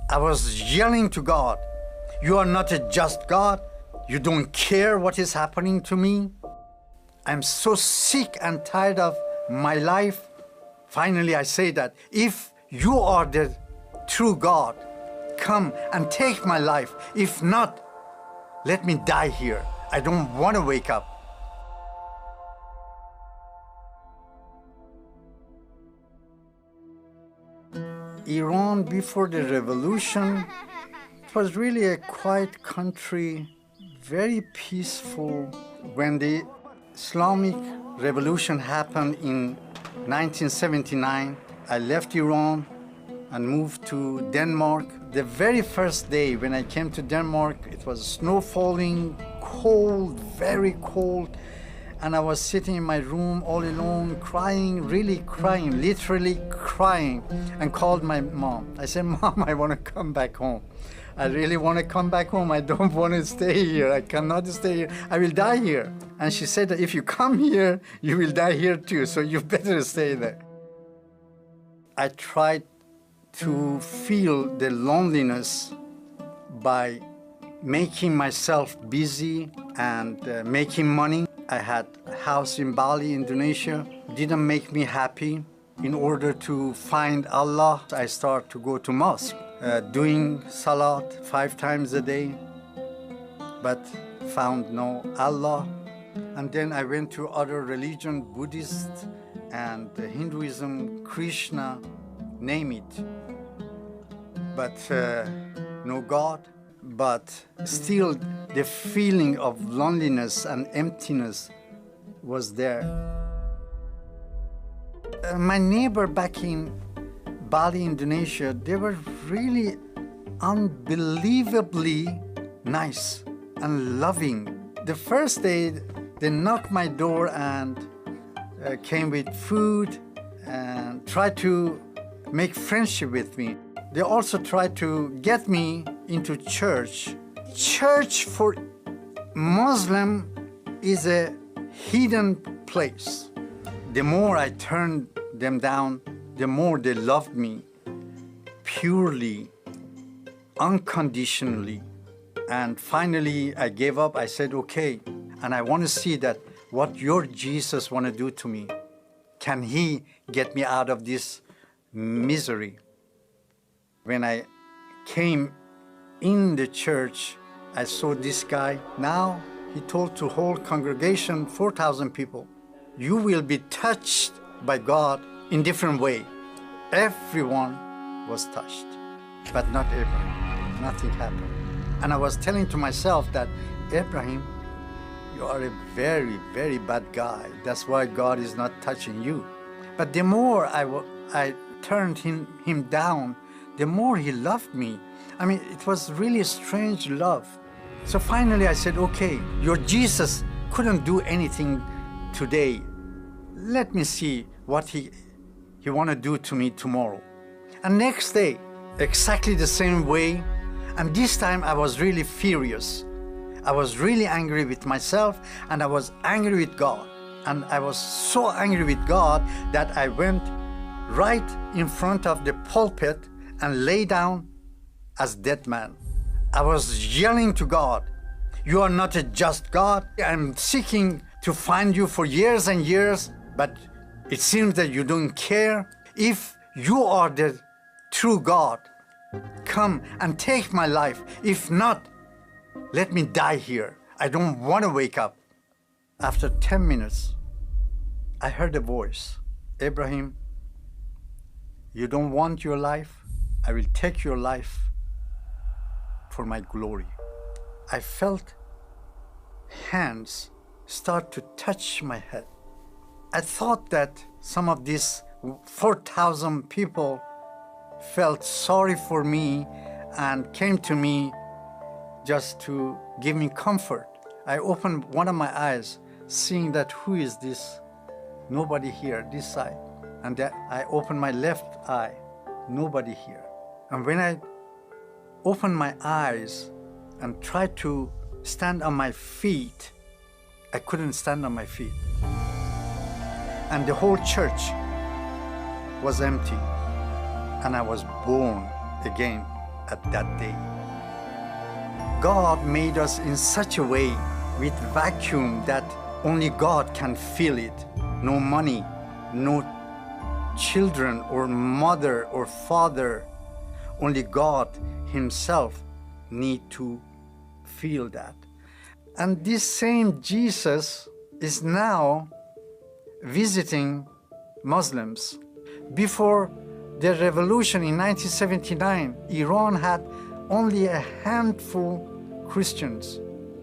I was yelling to God, "You are not a just God. You don't care what is happening to me. I'm so sick and tired of my life." Finally, I say that, if you are the true God, come and take my life. If not, let me die here. I don't want to wake up. Iran, before the revolution, it was really a quiet country, very peaceful. When the Islamic revolution happened in 1979, I left Iran and moved to Denmark. The very first day when I came to Denmark, it was snow falling, cold, very cold. And I was sitting in my room all alone, crying, really crying, literally crying, and called my mom. I said, "Mom, I want to come back home. I really want to come back home. I don't want to stay here. I cannot stay here. I will die here." And she said that if you come here, you will die here too, so you better stay there. I tried to feel the loneliness by making myself busy and making money. I had a house in Bali, Indonesia. Didn't make me happy. In order to find Allah, I started to go to mosque, doing salat 5 times a day, but found no Allah. And then I went to other religion, Buddhist and Hinduism, Krishna, name it. But no God. But still, the feeling of loneliness and emptiness was there. My neighbor back in Bali, Indonesia, they were really unbelievably nice and loving. The first day, they knocked my door and came with food and tried to make friendship with me. They also tried to get me into church. Church for Muslim is a hidden place. The more I turned them down, the more they loved me purely, unconditionally. And finally, I gave up. I said, "Okay, and I want to see that what your Jesus want to do to me. Can he get me out of this misery?" When I came in the church, I saw this guy. Now he told to whole congregation, 4,000 people, "You will be touched by God in different way." Everyone was touched, but not Abraham. Nothing happened. And I was telling to myself that, "Abraham, you are a very, very bad guy. That's why God is not touching you." But the more I turned him down, the more he loved me. I mean, it was really a strange love. So finally I said, "Okay, your Jesus couldn't do anything today. Let me see what he want to do to me tomorrow." And next day, exactly the same way. And this time I was really furious. I was really angry with myself, and I was angry with God. And I was so angry with God that I went right in front of the pulpit and lay down as dead man. I was yelling to God, "You are not a just God. I'm seeking to find you for years and years, but it seems that you don't care. If you are the true God, come and take my life. If not, let me die here. I don't want to wake up." After 10 minutes, I heard a voice, "Abraham, you don't want your life? I will take your life for my glory." I felt hands start to touch my head. I thought that some of these 4,000 people felt sorry for me and came to me just to give me comfort. I opened one of my eyes, seeing that who is this? Nobody here, this side. And then I opened my left eye, nobody here. And when I opened my eyes and tried to stand on my feet, I couldn't stand on my feet. And the whole church was empty. And I was born again. at that day. God made us in such a way with vacuum that only God can fill it. No money, no children or mother or father. Only God Himself need to feel that. And this same Jesus is now visiting Muslims. Before the revolution in 1979, Iran had only a handful Christians.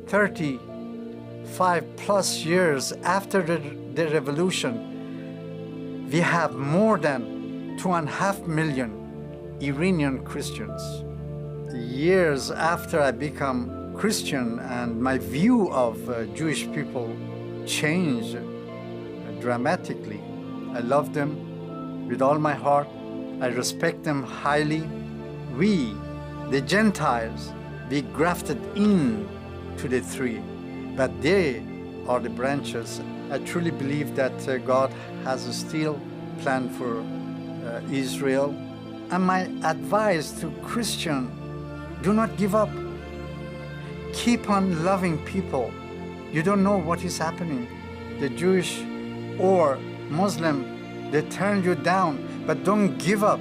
35 plus years after the revolution, we have more than 2.5 million Iranian Christians. Years after I become Christian and my view of Jewish people changed dramatically. I love them with all my heart. I respect them highly. We, the Gentiles, we grafted in to the tree, but they are the branches. I truly believe that God has a still plan for Israel. And my advice to Christian, do not give up. Keep on loving people. You don't know what is happening. The Jewish or Muslim, they turn you down, but don't give up.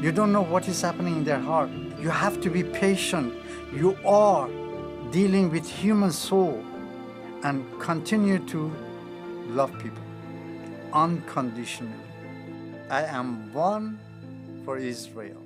You don't know what is happening in their heart. You have to be patient. You are dealing with human soul, and continue to love people unconditionally. I am one for Israel.